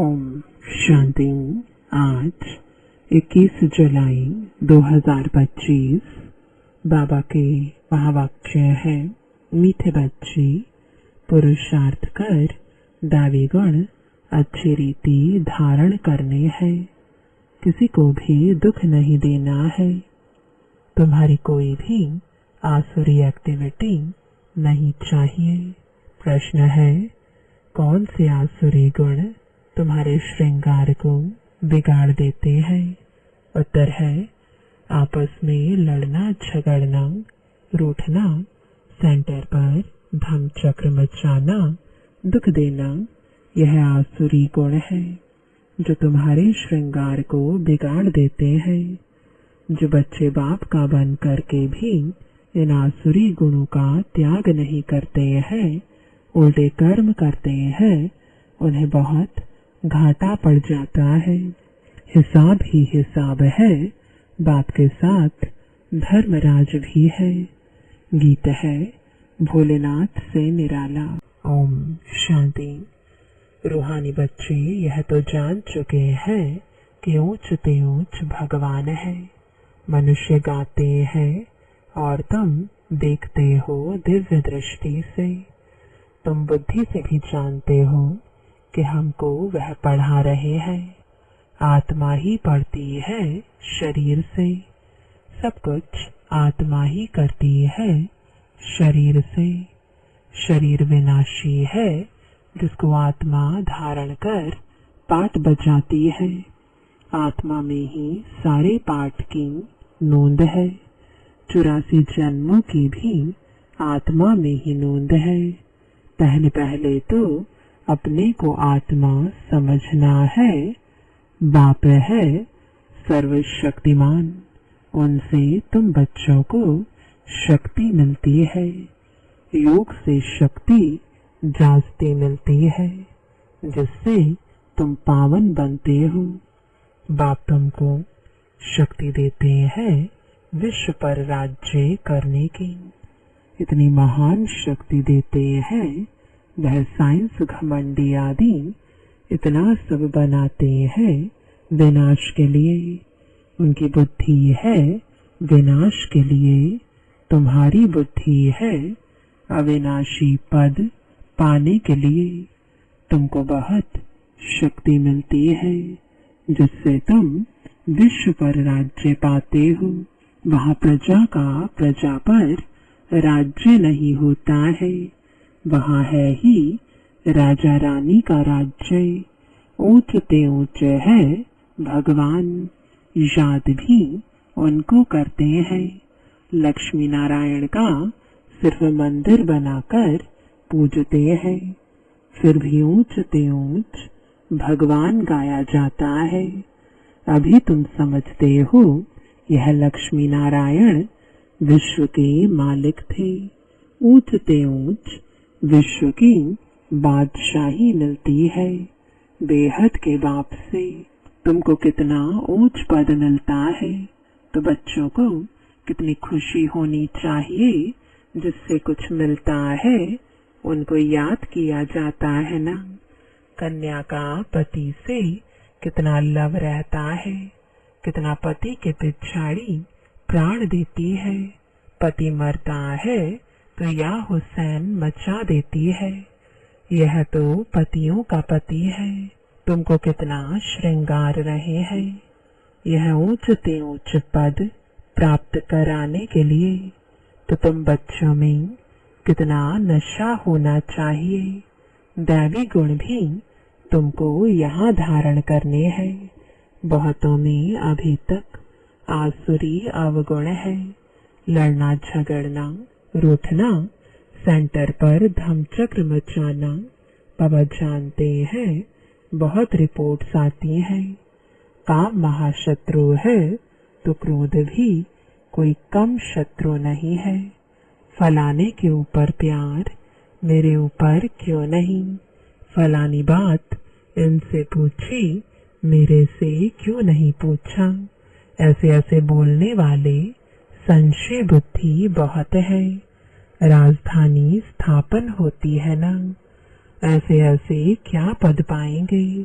ओम शांति। आज 21 जुलाई 2025 बाबा के महावाक्य है, मीठे बच्चे पुरुषार्थ कर दावी गुण अच्छी रीति धारण करने हैं। किसी को भी दुख नहीं देना है। तुम्हारी कोई भी आसुरी एक्टिविटी नहीं चाहिए। प्रश्न है, कौन से आसुरी गुण तुम्हारे श्रृंगार को बिगाड़ देते हैं? उत्तर है, आपस में लड़ना झगड़ना, रूठना, सेंटर पर धम चक्र मचाना, दुख देना, यह आसुरी गुण है जो तुम्हारे श्रृंगार को बिगाड़ देते हैं। जो बच्चे बाप का बन करके भी इन आसुरी गुणों का त्याग नहीं करते हैं, उल्टे कर्म करते हैं, उन्हें बहुत घाटा पड़ जाता है। हिसाब ही हिसाब है, बाप के साथ धर्मराज भी है। गीत है भोलेनाथ से निराला। ओम शांति। रूहानी बच्चे यह तो जान चुके हैं कि ऊंच ते ऊंच भगवान है। मनुष्य गाते हैं और तुम देखते हो दिव्य दृष्टि से। तुम बुद्धि से भी जानते हो कि हमको वह पढ़ा रहे हैं। आत्मा ही पढ़ती है शरीर से। सब कुछ आत्मा ही करती है शरीर से। शरीर विनाशी है, जिसको आत्मा धारण कर पाठ बजाती है। आत्मा में ही सारे पाठ की नोंद है। 84 जन्मों की भी आत्मा में ही नोंद है। पहले पहले तो अपने को आत्मा समझना है। बाप है सर्वशक्तिमान, उनसे तुम बच्चों को शक्ति मिलती है। योग से शक्ति जास्ती मिलती है, जिससे तुम पावन बनते हो। बाप तुमको शक्ति देते हैं विश्व पर राज्य करने की। इतनी महान शक्ति देते हैं, वह साइंस घमंडी आदि इतना सब बनाते हैं विनाश के लिए। उनकी बुद्धि है विनाश के लिए, तुम्हारी बुद्धि है अविनाशी पद पाने के लिए। तुमको बहुत शक्ति मिलती है, जिससे तुम विश्व पर राज्य पाते हो। वहाँ प्रजा का प्रजा पर राज्य नहीं होता है, वहाँ है ही राजा रानी का राज्य। ऊंच ते ऊंच है भगवान, याद भी उनको करते हैं। लक्ष्मी नारायण का सिर्फ मंदिर बनाकर पूजते हैं, फिर भी ऊंच ते ऊंच भगवान गाया जाता है। अभी तुम समझते हो यह लक्ष्मी नारायण विश्व के मालिक थे। ऊंच ते ऊंच विश्व की बादशाही मिलती है बेहद के बाप से। तुमको कितना ऊंच पद मिलता है, तो बच्चों को कितनी खुशी होनी चाहिए। जिससे कुछ मिलता है उनको याद किया जाता है ना। कन्या का पति से कितना लव रहता है, कितना पति के पिछाड़ी प्राण देती है। पति मरता है तो या हुसैन मचा देती है। यह तो पतियों का पति है। तुमको कितना श्रृंगार रहे हैं, यह ऊंच ते ऊंच पद प्राप्त कराने के लिए। तो तुम बच्चों में कितना नशा होना चाहिए। दैवी गुण भी तुमको यहाँ धारण करने हैं। बहुतों में अभी तक आसुरी अवगुण है। लड़ना झगड़ना, रूठना, सेंटर पर धमचक्र मचाना। बाबा जानते हैं बहुत रिपोर्ट्स आती हैं। काम महाशत्रु है तो क्रोध भी कोई कम शत्रु नहीं है। फलाने के ऊपर प्यार, मेरे ऊपर क्यों नहीं? फलानी बात इनसे पूछी, मेरे से क्यों नहीं पूछा? ऐसे ऐसे बोलने वाले संशय बुद्धि बहुत है। राजधानी स्थापन होती है ना, ऐसे ऐसे क्या पद पाएंगे?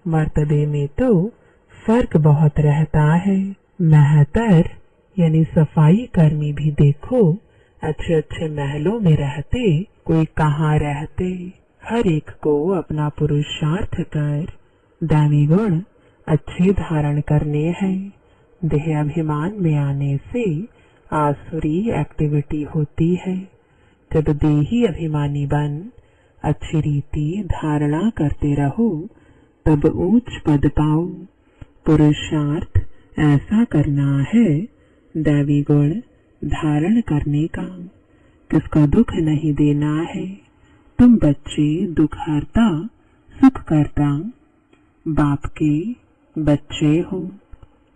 मर्तबे में तो फर्क बहुत रहता है। मेहतर यानी सफाई कर्मी भी देखो अच्छे अच्छे महलों में रहते, कोई कहाँ रहते। हर एक को अपना पुरुषार्थ कर दैवी गुण अच्छे धारण करने हैं। देह अभिमान में आने से आसुरी एक्टिविटी होती है। जब देही अभिमानी बन अच्छी रीति धारणा करते रहो तब ऊंच पद पाओ। पुरुषार्थ ऐसा करना है दैवी गुण धारण करने का, किसका दुख नहीं देना है। तुम बच्चे दुख हरता सुख करता बाप के बच्चे हो,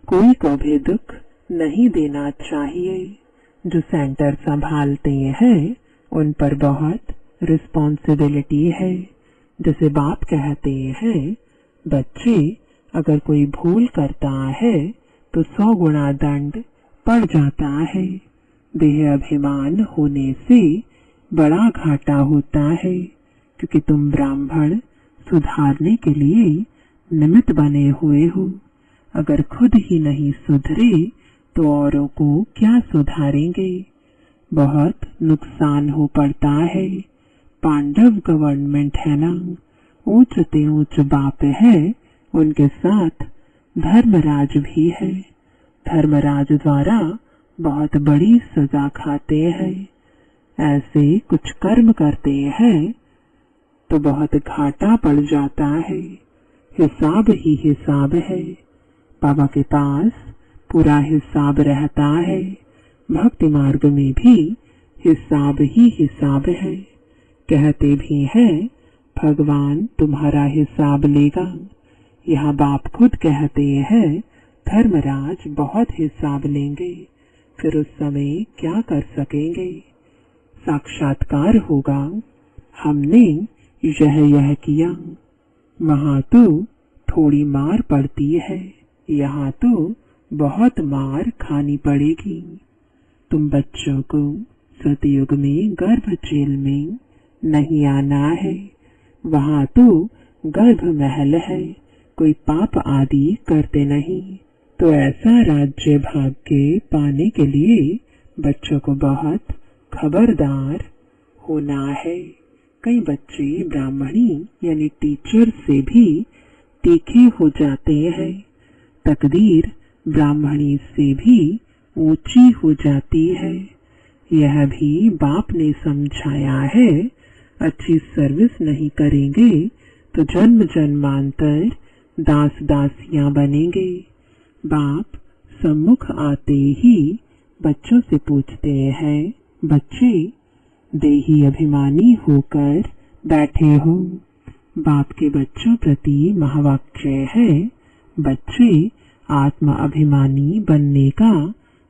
कोई को भी दुख नहीं देना चाहिए। जो सेंटर संभालते हैं उन पर बहुत रिस्पॉन्सिबिलिटी है। जैसे बाप कहते हैं बच्चे अगर कोई भूल करता है तो 100 गुना दंड पड़ जाता है। देह अभिमान होने से बड़ा घाटा होता है, क्योंकि तुम ब्राह्मण सुधारने के लिए निमित्त बने हुए हो। अगर खुद ही नहीं सुधरे तो औरों को क्या सुधारेंगे। बहुत नुकसान हो पड़ता है। पांडव गवर्नमेंट है ना, ऊंच ते ऊंच बाप है, उनके साथ धर्मराज भी है। धर्मराज द्वारा बहुत बड़ी सजा खाते हैं। ऐसे कुछ कर्म करते हैं तो बहुत घाटा पड़ जाता है। हिसाब ही हिसाब है। बाबा के पास पूरा हिसाब रहता है। भक्ति मार्ग में भी हिसाब ही हिसाब है। कहते भी हैं भगवान तुम्हारा हिसाब लेगा। यहाँ बाप खुद कहते हैं धर्मराज बहुत हिसाब लेंगे, फिर उस समय क्या कर सकेंगे। साक्षात्कार होगा, हमने यह किया। वहाँ तो थोड़ी मार पड़ती है, यहाँ तो बहुत मार खानी पड़ेगी। तुम बच्चों को सतयुग में गर्भ जेल में नहीं आना है। वहाँ तो गर्भ महल है, कोई पाप आदि करते नहीं। तो ऐसा राज्य भाग्य पाने के लिए बच्चों को बहुत खबरदार होना है। कई बच्चे ब्राह्मणी यानी टीचर से भी तीखे हो जाते हैं। तकदीर ब्राह्मणी से भी ऊंची हो जाती है। यह भी बाप ने समझाया है। अच्छी सर्विस नहीं करेंगे तो जन्म जन्मांतर दास दासियां बनेंगे। बाप सम्मुख आते ही बच्चों से पूछते हैं, बच्चे देही अभिमानी होकर बैठे हो। बाप के बच्चों प्रति महावाक्य है, बच्चे आत्म अभिमानी बनने का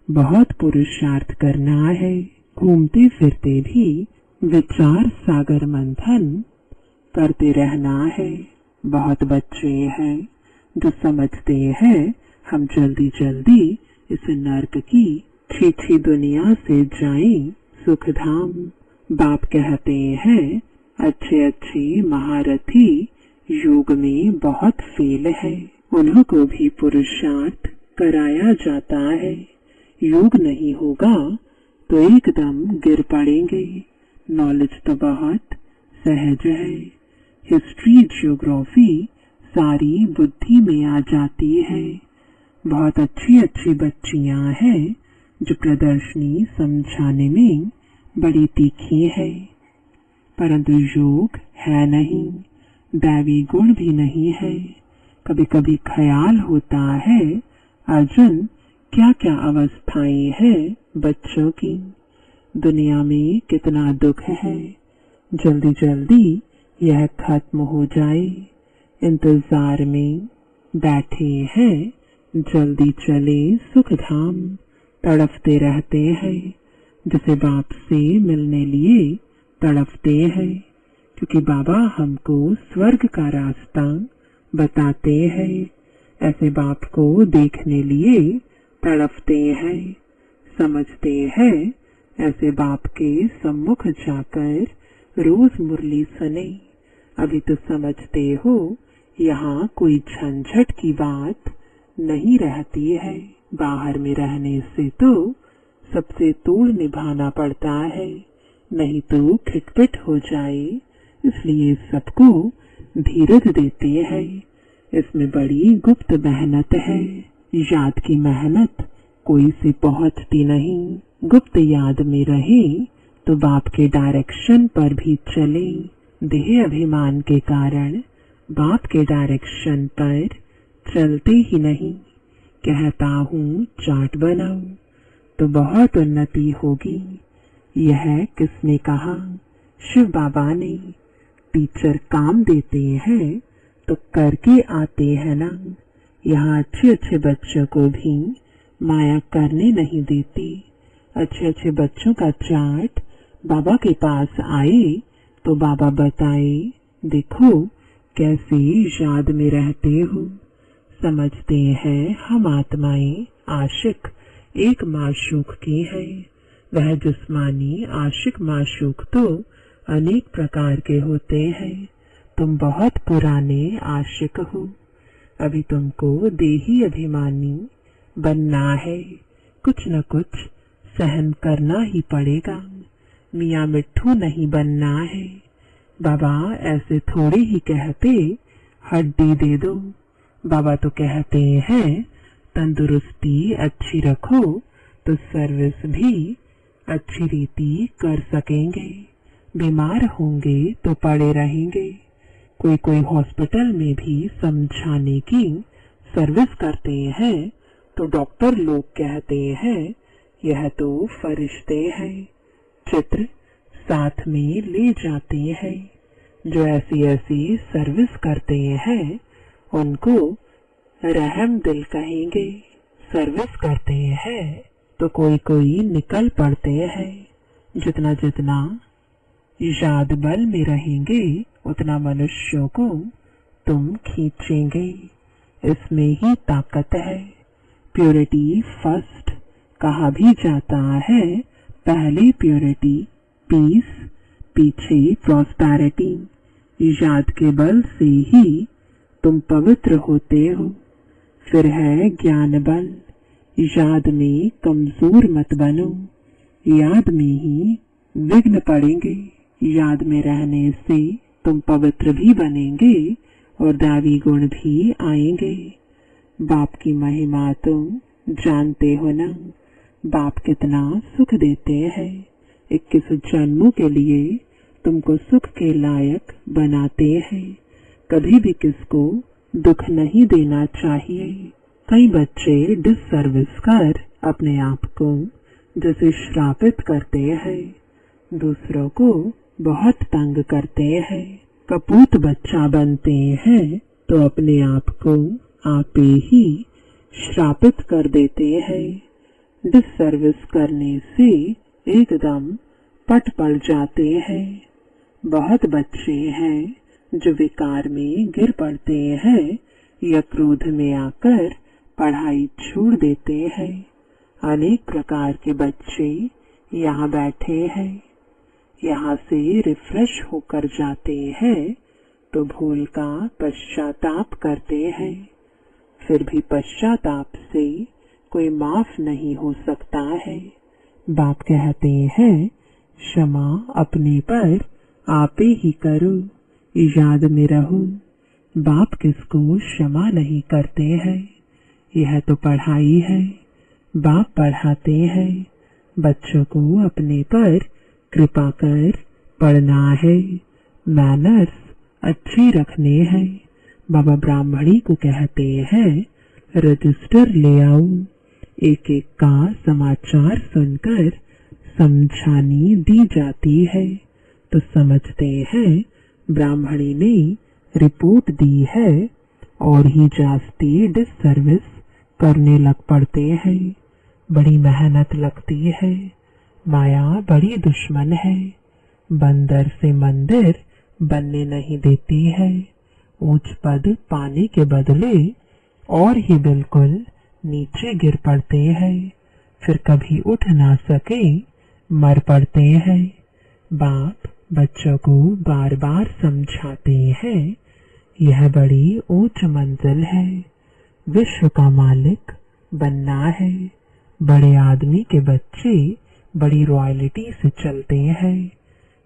बहुत पुरुषार्थ करना है। घूमते फिरते भी विचार सागर मंथन करते रहना है। बहुत बच्चे हैं जो समझते हैं हम जल्दी जल्दी इस नर्क की छी दुनिया से जाएं सुखधाम। बाप कहते हैं अच्छे अच्छे महारथी योग में बहुत फेल है, उन्हों को भी पुरुषार्थ कराया जाता है। योग नहीं होगा तो एकदम गिर पड़ेंगे। नॉलेज तो बहुत सहज है। हिस्ट्री ज्योग्राफी सारी बुद्धि में आ जाती है। बहुत अच्छी अच्छी बच्चियां हैं जो प्रदर्शनी समझाने में बड़ी तीखी है, परंतु योग है नहीं, दैवी गुण भी नहीं है। कभी कभी ख्याल होता है अर्जुन क्या क्या अवस्थाएं हैं बच्चों की, दुनिया में कितना दुख है, जल्दी जल्दी यह खत्म हो जाए। इंतजार में बैठे हैं, जल्दी चले सुखधाम। तड़पते रहते हैं, जैसे बाप से मिलने लिए तड़पते हैं, क्योंकि बाबा हमको स्वर्ग का रास्ता बताते हैं। ऐसे बाप को देखने लिए तड़पते हैं, समझते हैं ऐसे बाप के सम्मुख जाकर रोज मुरली सुने। अभी तो समझते हो यहाँ कोई झंझट की बात नहीं रहती है। बाहर में रहने से तो सबसे तोड़ निभाना पड़ता है, नहीं तो खिटपिट हो जाए, इसलिए सबको धीरज देते हैं। इसमें बड़ी गुप्त मेहनत है। याद की मेहनत कोई से पहुंचती नहीं। गुप्त याद में रहे तो बाप के डायरेक्शन पर भी चले। देह अभिमान के कारण बाप के डायरेक्शन पर चलते ही नहीं। कहता हूँ चार्ट बनाओ तो बहुत उन्नति होगी। यह किसने कहा? शिव बाबा ने। टीचर काम देते हैं तो करके आते हैं ना। यहाँ अच्छे अच्छे बच्चों को भी माया करने नहीं देती। अच्छे अच्छे बच्चों का चार्ट बाबा के पास आए तो बाबा बताए, देखो कैसे याद में रहते हो। समझते हैं हम आत्माएं आशिक एक माशूक की है। वह जिस्मानी आशिक माशूक तो अनेक प्रकार के होते हैं। तुम बहुत पुराने आशिक हो। अभी तुमको देही अभिमानी बनना है। कुछ न कुछ सहन करना ही पड़ेगा। मियाँ मिट्ठू नहीं बनना है। बाबा ऐसे थोड़े ही कहते हड्डी दे दो। बाबा तो कहते हैं तंदुरुस्ती अच्छी रखो तो सर्विस भी अच्छी रीति कर सकेंगे। बीमार होंगे तो पड़े रहेंगे। कोई कोई हॉस्पिटल में भी समझाने की सर्विस करते हैं तो डॉक्टर लोग कहते हैं यह तो फरिश्ते हैं। चित्र साथ में ले जाते हैं। जो ऐसी ऐसी सर्विस करते हैं उनको रहम दिल कहेंगे। सर्विस करते हैं तो कोई कोई निकल पड़ते हैं। जितना जितना याद बल में रहेंगे उतना मनुष्यों को तुम खींचेंगे। इसमें ही ताकत है। प्योरिटी फर्स्ट कहा भी जाता है। पहले प्योरिटी पीस, पीछे प्रॉस्पेरिटी। याद के बल से ही तुम पवित्र होते हो। फिर है ज्ञान बल। याद में कमजोर मत बनो। याद में ही विघ्न पड़ेंगे। याद में रहने से तुम पवित्र भी बनेंगे और दैवी गुण भी आएंगे। बाप की महिमा तुम जानते हो ना। बाप कितना सुख देते हैं। 21 जन्मों के लिए तुमको सुख के लायक बनाते हैं। कभी भी किसको दुख नहीं देना चाहिए। कई बच्चे डिससर्विस कर अपने आप को जैसे श्रापित करते हैं। दूसरों को बहुत तंग करते हैं। कपूत बच्चा बनते हैं तो अपने आप को आपे ही श्रापित कर देते हैं। डिससर्विस करने से एकदम पट पड़ जाते हैं। बहुत बच्चे हैं जो विकार में गिर पड़ते हैं या क्रोध में आकर पढ़ाई छोड़ देते हैं। अनेक प्रकार के बच्चे यहाँ बैठे हैं। यहाँ से रिफ्रेश होकर जाते हैं तो भूल का पश्चाताप करते हैं। फिर भी पश्चाताप से कोई माफ नहीं हो सकता है। बाप कहते हैं क्षमा अपने पर आपे ही करो। याद में रहो। बाप किसको क्षमा नहीं करते हैं। यह तो पढ़ाई है। बाप पढ़ाते हैं बच्चों को अपने पर कृपा कर पढ़ना है। मैनर्स अच्छे रखने हैं। बाबा ब्राह्मणी को कहते हैं रजिस्टर ले आओ। एक एक का समाचार सुनकर समझानी दी जाती है तो समझते हैं ब्राह्मणी ने रिपोर्ट दी है और ही जास्ती डिससर्विस करने लग पड़ते हैं। बड़ी मेहनत लगती है। माया बड़ी दुश्मन है। बंदर से मंदिर बनने नहीं देती है। ऊंच पद पाने के बदले और ही बिल्कुल नीचे गिर पड़ते हैं। फिर कभी उठ ना सके मर पड़ते हैं। बाप बच्चों को बार बार समझाते हैं यह बड़ी ऊंच मंजिल है। विश्व का मालिक बनना है। बड़े आदमी के बच्चे बड़ी रॉयल्टी से चलते हैं।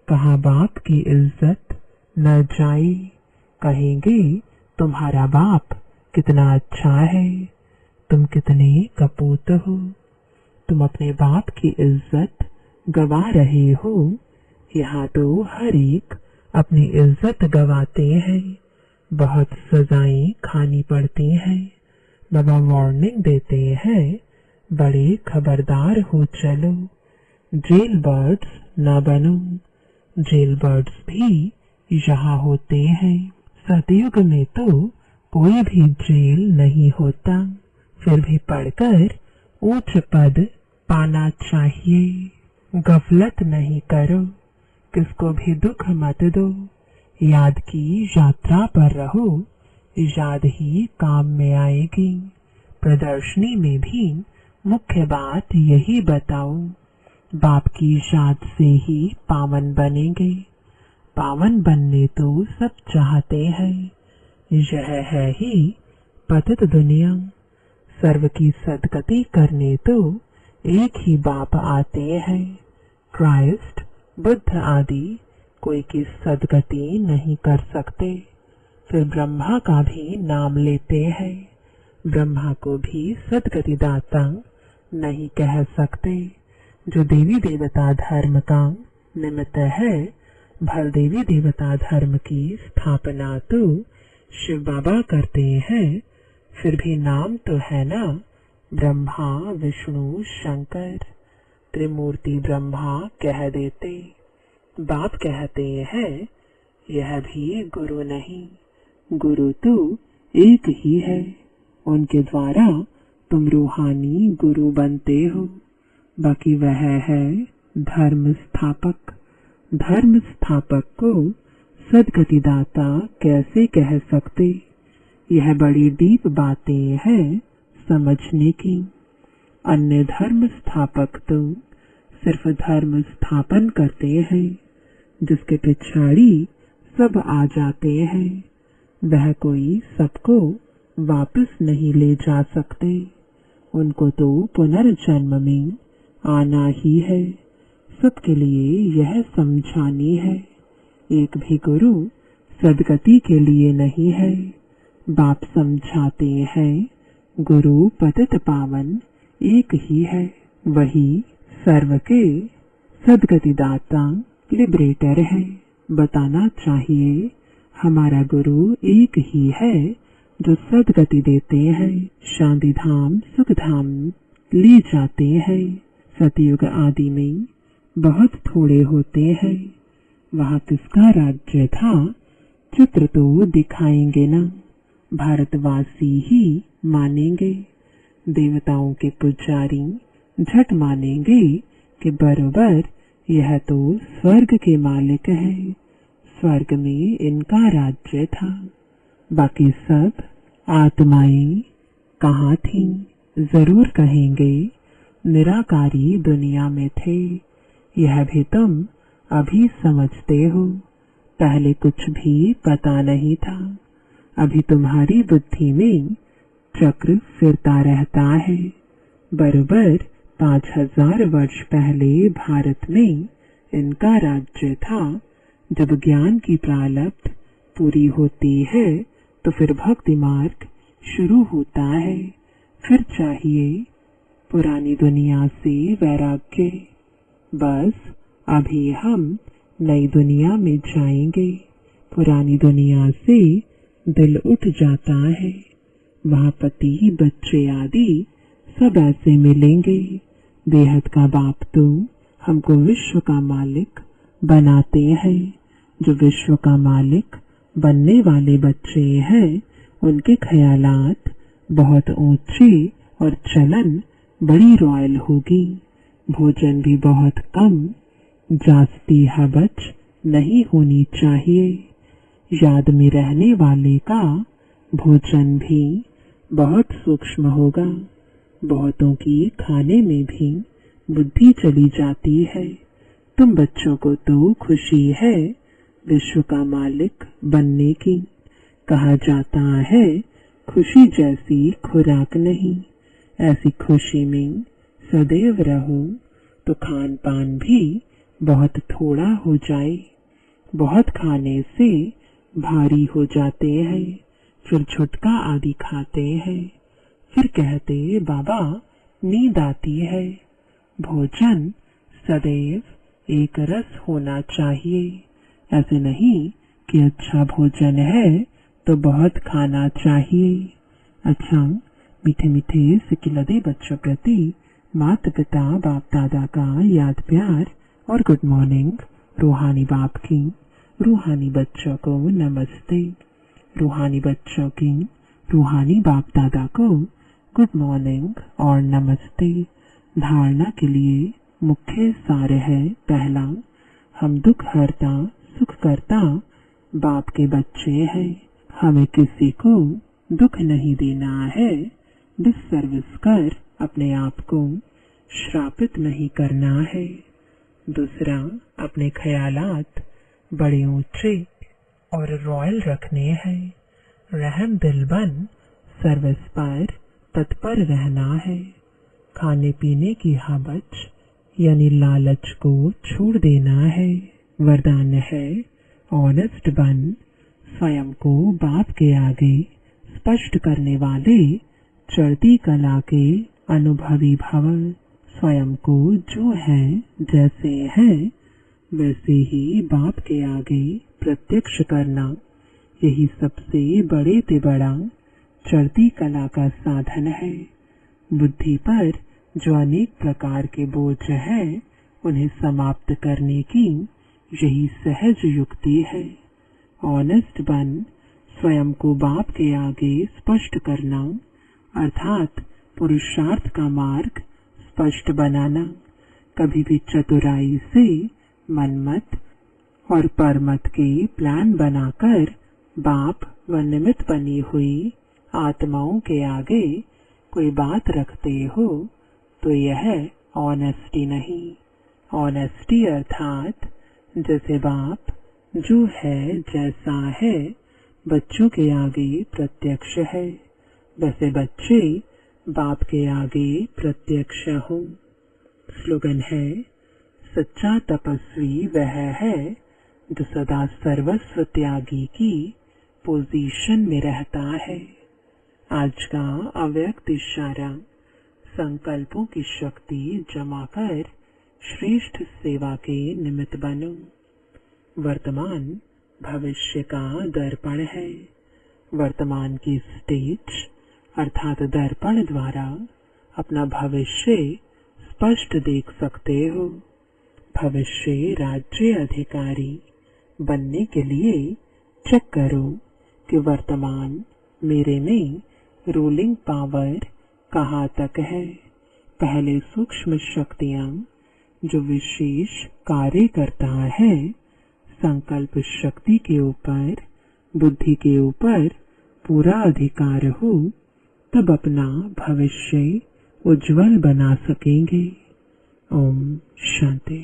कहाँ बाप की इज्जत न जाए। कहेंगे तुम्हारा बाप कितना अच्छा है, तुम कितने कपूत हो, तुम अपने बाप की इज्जत गवा रहे हो। यहाँ तो हर एक अपनी इज्जत गवाते हैं। बहुत सजाएं खानी पड़ती हैं। बाबा वार्निंग देते हैं, बड़े खबरदार हो चलो, जेल बर्ड्स न बनो। जेल बर्ड्स भी यहाँ होते हैं। सतयुग में तो कोई भी जेल नहीं होता, फिर भी पढ़कर उच्च पद पाना चाहिए। गफलत नहीं करो, किसको भी दुख मत दो। याद की यात्रा पर रहो, याद ही काम में आएगी। प्रदर्शनी में भी मुख्य बात यही बताओ, बाप की याद से ही पावन बनेंगे। पावन बनने तो सब चाहते हैं, यह है ही पतित दुनिया। सर्व की सदगति करने तो एक ही बाप आते हैं। क्राइस्ट, बुद्ध आदि कोई की सदगति नहीं कर सकते। फिर ब्रह्मा का भी नाम लेते हैं। ब्रह्मा को भी सदगति दाता नहीं कह सकते। जो देवी देवता धर्म का निमित्त है, भल देवी देवता धर्म की स्थापना तो शिव बाबा करते हैं। फिर भी नाम तो है ना, ब्रह्मा विष्णु शंकर, त्रिमूर्ति ब्रह्मा कह देते। बाप कहते हैं, यह भी गुरु नहीं, गुरु तो एक ही है। उनके द्वारा तुम रूहानी गुरु बनते हो। बाकी वह है धर्म स्थापक। धर्म स्थापक को सदगति दाता कैसे कह सकते। यह बड़ी डीप बातें हैं समझने की। अन्य धर्म स्थापक तो सिर्फ धर्म स्थापन करते हैं, जिसके पिछाड़ी सब आ जाते हैं। वह कोई सबको वापस नहीं ले जा सकते। उनको तो पुनर्जन्म में आना ही है। सबके लिए यह समझानी है, एक भी गुरु सदगति के लिए नहीं है। बाप समझाते हैं, गुरु पतित पावन एक ही है। वही सर्व के सदगति दाता लिबरेटर है। बताना चाहिए, हमारा गुरु एक ही है जो सदगति देते हैं, शांति धाम सुख धाम ले जाते हैं। सतयुग आदि में बहुत थोड़े होते हैं। वहाँ किसका राज्य था, चित्र तो दिखाएंगे ना, भारतवासी ही मानेंगे। देवताओं के पुजारी झट मानेंगे कि बरोबर यह तो स्वर्ग के मालिक है, स्वर्ग में इनका राज्य था। बाकी सब आत्माएं कहाँ थीं, जरूर कहेंगे निराकारी दुनिया में थे। यह भी तुम अभी समझते हो, पहले कुछ भी पता नहीं था। अभी तुम्हारी बुद्धि में चक्र फिरता रहता है। बरोबर 5000 वर्ष पहले भारत में इनका राज्य था। जब ज्ञान की प्रारब्ध पूरी होती है तो फिर भक्ति मार्ग शुरू होता है। फिर चाहिए पुरानी दुनिया से वैराग्य। बस अभी हम नई दुनिया में जाएंगे। पुरानी दुनिया से दिल उठ जाता है। वहाँ पति बच्चे आदि सब ऐसे मिलेंगे। बेहद का बाप तो हमको विश्व का मालिक बनाते हैं। जो विश्व का मालिक बनने वाले बच्चे हैं, उनके ख्यालात बहुत ऊंचे और चलन बड़ी रॉयल होगी। भोजन भी बहुत कम, जास्ती हबच नहीं होनी चाहिए। याद में रहने वाले का भोजन भी बहुत सूक्ष्म होगा। बहुतों की खाने में भी बुद्धि चली जाती है। तुम बच्चों को तो खुशी है विश्व का मालिक बनने की, कहा जाता है खुशी जैसी खुराक नहीं, ऐसी खुशी में सदैव रहो तो खान पान भी बहुत थोड़ा हो जाए। बहुत खाने से भारी हो जाते हैं, फिर झुटका आदि खाते हैं, फिर कहते बाबा नींद आती है। भोजन सदैव एक रस होना चाहिए। ऐसे नहीं कि अच्छा भोजन है तो बहुत खाना चाहिए। अच्छा, मीठे मीठे सिकिलदे बच्चों प्रति माता पिता बाप दादा का याद प्यार और गुड मॉर्निंग। रूहानी बाप की रूहानी बच्चों को नमस्ते। रूहानी बच्चों की रूहानी बाप दादा को गुड मॉर्निंग और नमस्ते। धारणा के लिए मुख्य सार है, पहला, हम दुख हरता सुख करता बाप के बच्चे हैं। हमें किसी को दुख नहीं देना है। डिससर्विस कर अपने आप को श्रापित नहीं करना है। दूसरा, अपने ख्यालात बड़े ऊंचे और रॉयल रखने हैं। रहम दिल बन सर्विस पर तत्पर रहना है। खाने पीने की हवच यानी लालच को छोड़ देना है। वरदान है, ऑनेस्ट बन स्वयं को बाप के आगे स्पष्ट करने वाले चढ़ती कला के अनुभवी भव। स्वयं को जो है जैसे है वैसे ही बाप के आगे प्रत्यक्ष करना, यही सबसे बड़े से बड़ा चढ़ती कला का साधन है। बुद्धि पर जो अनेक प्रकार के बोझ है उन्हें समाप्त करने की यही सहज युक्ति है। ऑनेस्ट बन स्वयं को बाप के आगे स्पष्ट करना अर्थात पुरुषार्थ का मार्ग स्पष्ट बनाना। कभी भी चतुराई से मनमत और परमत के प्लान बनाकर बाप व निमित्त बनी हुई आत्माओं के आगे कोई बात रखते हो तो यह ऑनेस्टी नहीं। ऑनेस्टी अर्थात जैसे बाप जो है जैसा है बच्चों के आगे प्रत्यक्ष है, वैसे बच्चे बाप के आगे प्रत्यक्ष हो। स्लोगन है, सच्चा तपस्वी वह है जो सदा सर्वस्व त्यागी की पोजीशन में रहता है। आज का अव्यक्त इशारा, संकल्पों की शक्ति जमा कर श्रेष्ठ सेवा के निमित्त बनो। वर्तमान भविष्य का दर्पण है। वर्तमान की स्टेज अर्थात दर्पण द्वारा अपना भविष्य स्पष्ट देख सकते हो। भविष्य राज्य अधिकारी बनने के लिए चेक करो कि वर्तमान मेरे में रूलिंग पावर कहाँ तक है। पहले सूक्ष्म शक्तियाँ जो विशेष कार्य करता है, संकल्प शक्ति के ऊपर बुद्धि के ऊपर पूरा अधिकार हो, तब अपना भविष्य उज्जवल बना सकेंगे। ओम शांति।